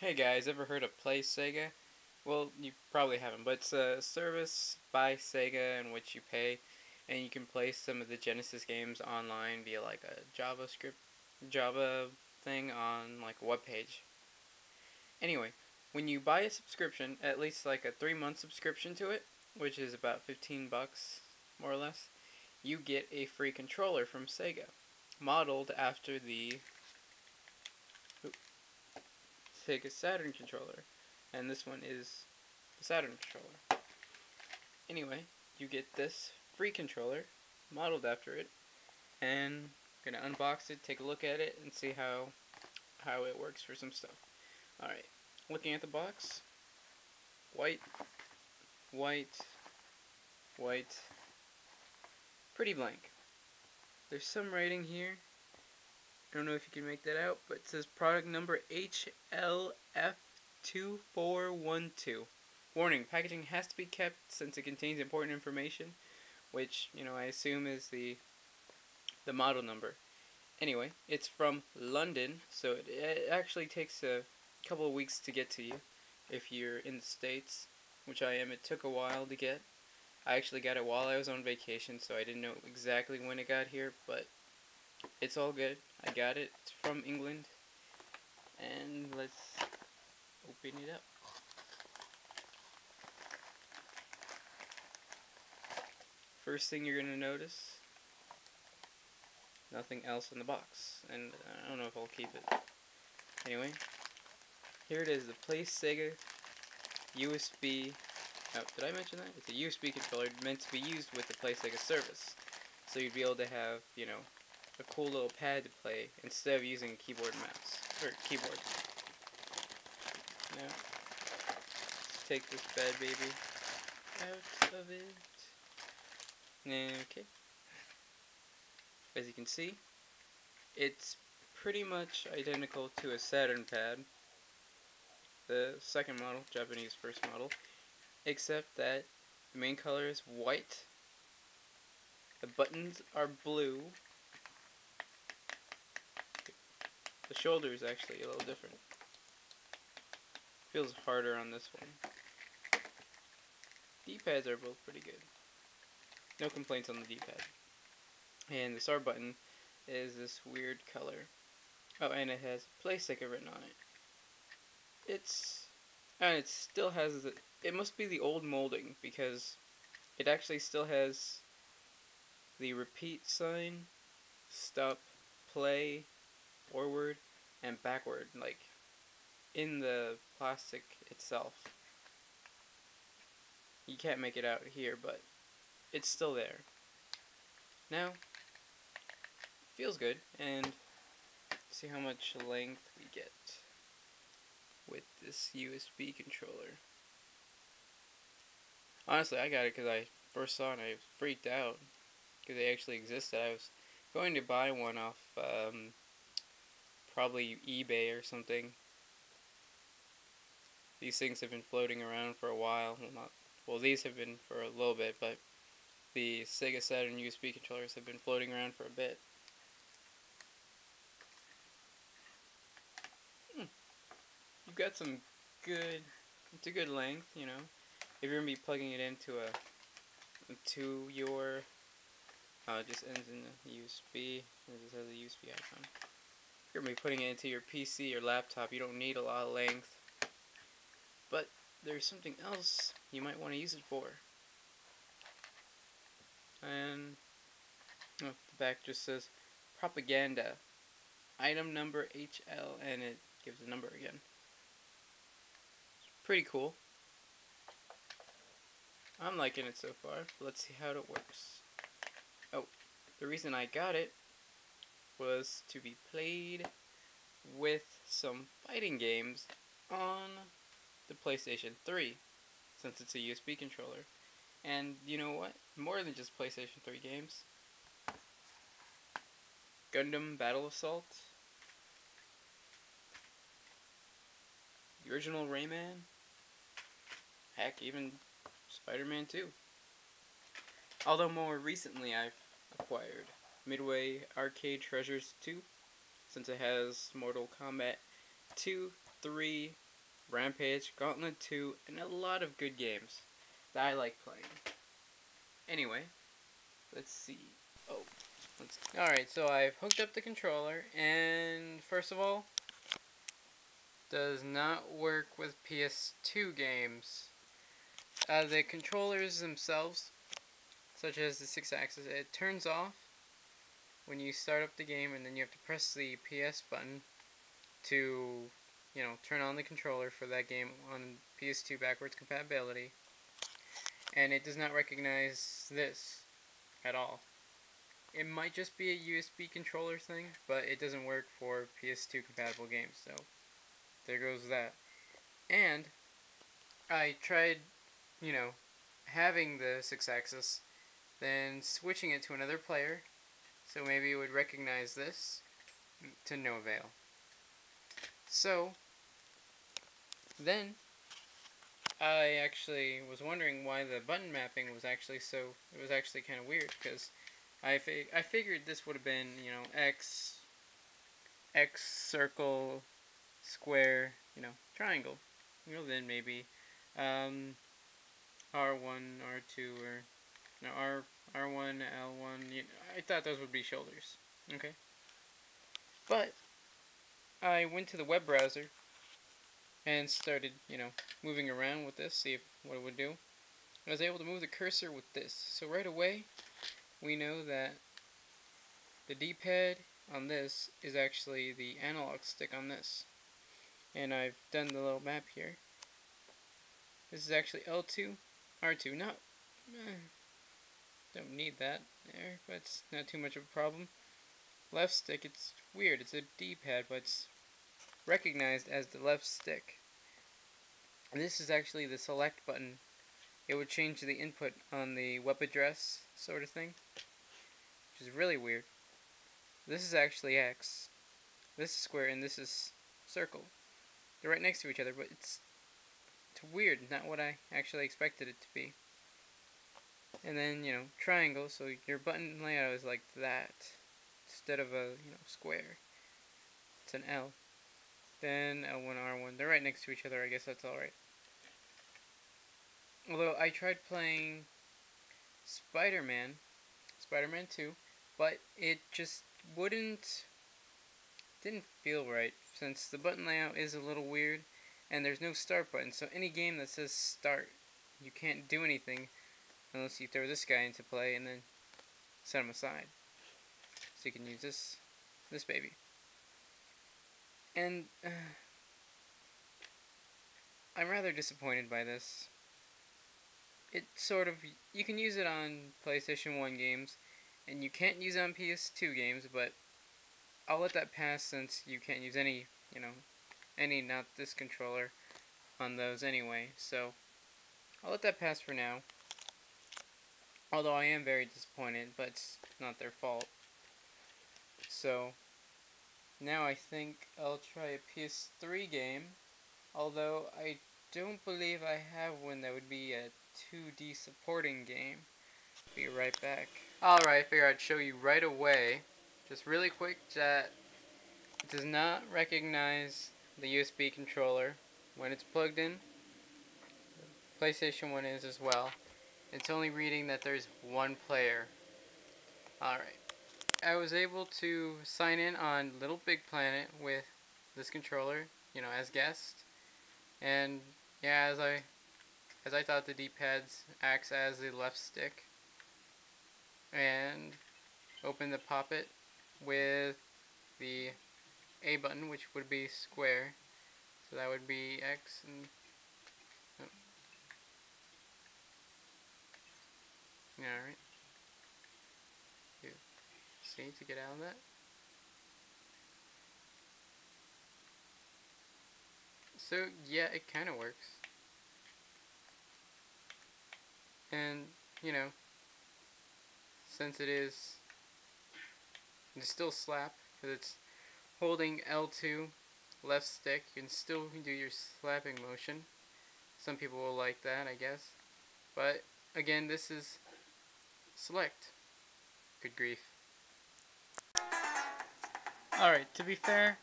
Hey guys, ever heard of PlaySEGA? Well, you probably haven't, but it's a service by Sega in which you pay, and you can play some of the Genesis games online via like a Java thing on like a web page. Anyway, when you buy a subscription, at least like a 3 month subscription to it, which is about $15 more or less, you get a free controller from Sega, modeled after the Sega Saturn controller, and this one is the Saturn controller. Anyway, you get this free controller modeled after it, and I'm gonna unbox it, take a look at it, and see how it works for some stuff. All right, looking at the box, white, white, white, pretty blank. There's some writing here. I don't know if you can make that out, but it says product number HLF2412. Warning, packaging has to be kept since it contains important information, which, I assume is the model number. Anyway, it's from London, so it actually takes a couple of weeks to get to you if you're in the States, which I am. It took a while to get. I actually got it while I was on vacation, so I didn't know exactly when it got here, but it's all good. I got it. It's from England. And let's open it up. First thing you're going to notice, nothing else in the box. And I don't know if I'll keep it. Anyway, here it is, the PlaySEGA USB. Oh, did I mention that? It's a USB controller meant to be used with the PlaySEGA service. So you'd be able to have, a cool little pad to play instead of using a keyboard and mouse. Or keyboard. Now, let's take this bad baby out of it. Okay. As you can see, it's pretty much identical to a Saturn pad, the second model, Japanese first model, except that the main color is white, the buttons are blue, the shoulder is actually a little different, feels harder on this one. D-pads are both pretty good, no complaints on the D-pad. And the start button is this weird color. Oh, and it has PlaySEGA written on it. It still has it must be the old molding, because it actually still has the repeat sign, stop, play, forward, and backward, like in the plastic itself. You can't make it out here, but it's still there. Now, feels good, and see how much length we get with this USB controller. Honestly, I got it because I first saw it and I freaked out because they actually existed. I was going to buy one off probably eBay or something. These things have been floating around for a while. Well, these have been for a little bit, but the Sega Saturn USB controllers have been floating around for a bit. You've got it's a good length, If you're gonna be plugging it into your, it just ends in the USB. It just has a USB icon. If you're gonna be putting it into your PC or laptop, you don't need a lot of length. But there's something else you might want to use it for. And the back just says propaganda, item number HL, and it gives the number again. Pretty cool. I'm liking it so far. Let's see how it works. Oh, the reason I got it was to be played with some fighting games on the PlayStation 3, since it's a USB controller. And you know what? More than just PlayStation 3 games. Gundam Battle Assault, the original Rayman, heck, even Spider-Man 2. Although more recently I've acquired Midway Arcade Treasures 2, since it has Mortal Kombat 2, 3, Rampage, Gauntlet 2, and a lot of good games that I like playing. Anyway, let's see. Oh, alright, so I've hooked up the controller, and first of all, does not work with PS2 games. The controllers themselves, such as the 6-axis, it turns off when you start up the game, and then you have to press the PS button to, turn on the controller for that game on PS2 backwards compatibility. And it does not recognize this at all. It might just be a USB controller thing, but it doesn't work for PS2 compatible games, so there goes that. And I tried, having the 6-axis, then switching it to another player, so maybe it would recognize this, to no avail. So, then, I actually was wondering why the button mapping was actually it was actually kind of weird, because I figured this would have been, X, circle, square, triangle. Then maybe R1, R2, or R1, L1. I thought those would be shoulders. Okay. But I went to the web browser and started, moving around with this, see what it would do. I was able to move the cursor with this. So right away, we know that the D-pad on this is actually the analog stick on this. And I've done the little map here. This is actually L2, R2. Don't need that there, but it's not too much of a problem. Left stick, it's weird. It's a D-pad, but it's recognized as the left stick. And this is actually the select button. It would change the input on the web address sort of thing, which is really weird. This is actually X. This is square, and this is circle. They're right next to each other, but it's weird. Not what I actually expected it to be. And then, triangle, so your button layout is like that, instead of a, square. It's an L. Then L1, R1. They're right next to each other. I guess that's alright. Although I tried playing Spider-Man 2, but it just didn't feel right, since the button layout is a little weird, and there's no start button. So any game that says start, you can't do anything unless you throw this guy into play and then set him aside. So you can use this baby. And I'm rather disappointed by this. It you can use it on PlayStation 1 games, and you can't use it on PS2 games, but I'll let that pass, since you can't use any not this controller on those anyway, so I'll let that pass for now. Although I am very disappointed, but it's not their fault. So, now I think I'll try a PS3 game, although I don't believe I have one that would be a 2D supporting game. Be right back. Alright, I figured I'd show you right away, just really quick, that it does not recognize the USB controller when it's plugged in. PlayStation 1 is as well. It's only reading that there's one player. Alright. I was able to sign in on Little Big Planet with this controller, as guest. And yeah, as I thought, the D-pads acts as the left stick. And open the Pop-It with the A button, which would be square. So that would be X and alright. See, to get out of that. So yeah, it kind of works. And since it's still slap, because it's holding L2 left stick, you can still do your slapping motion. Some people will like that, I guess. But again, this is select. Good grief. Alright, to be fair,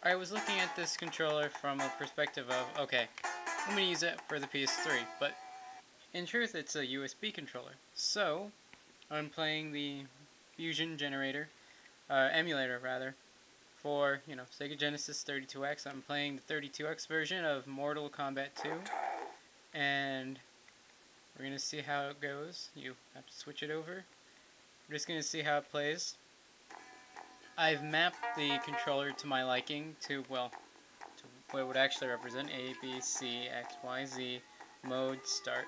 I was looking at this controller from a perspective of, okay, I'm going to use it for the PS3, but in truth it's a USB controller. So, I'm playing the Fusion generator, emulator rather, for, Sega Genesis 32X. I'm playing the 32X version of Mortal Kombat 2, and we're going to see how it goes. You have to switch it over. We're just going to see how it plays. I've mapped the controller to my liking to, well, to what it would actually represent: A, B, C, X, Y, Z, mode, start.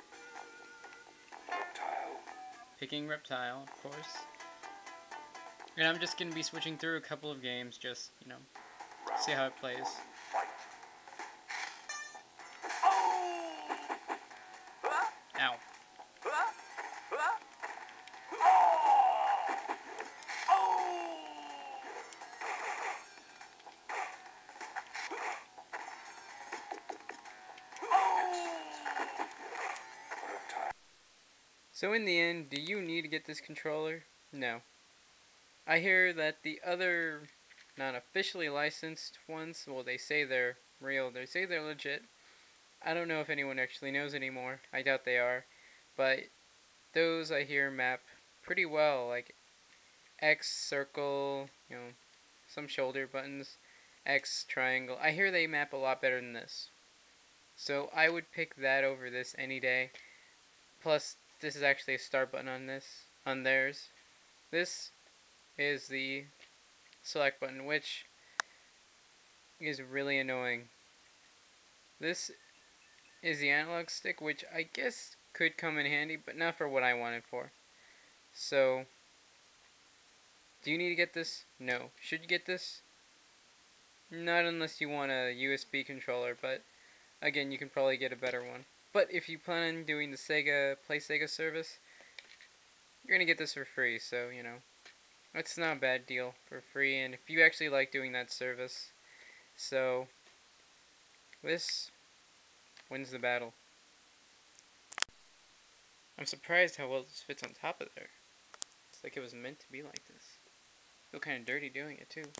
Picking Reptile, of course. And I'm just going to be switching through a couple of games, just, see how it plays. Ow. So in the end, do you need to get this controller? No. I hear that the other not officially licensed ones, well, they say they're real, they say they're legit. I don't know if anyone actually knows anymore. I doubt they are. But those I hear map pretty well, like X, circle, some shoulder buttons, X, triangle. I hear they map a lot better than this. So I would pick that over this any day. Plus, this is actually a start button on theirs. This is the select button, which is really annoying. This is the analog stick, which I guess could come in handy, but not for what I want it for. So, do you need to get this? No. Should you get this? Not unless you want a USB controller, but again, you can probably get a better one. But if you plan on doing the PlaySEGA service, you're gonna get this for free, so, it's not a bad deal for free, and if you actually like doing that service. So, this wins the battle. I'm surprised how well this fits on top of there. It's like it was meant to be like this. I feel kind of dirty doing it too.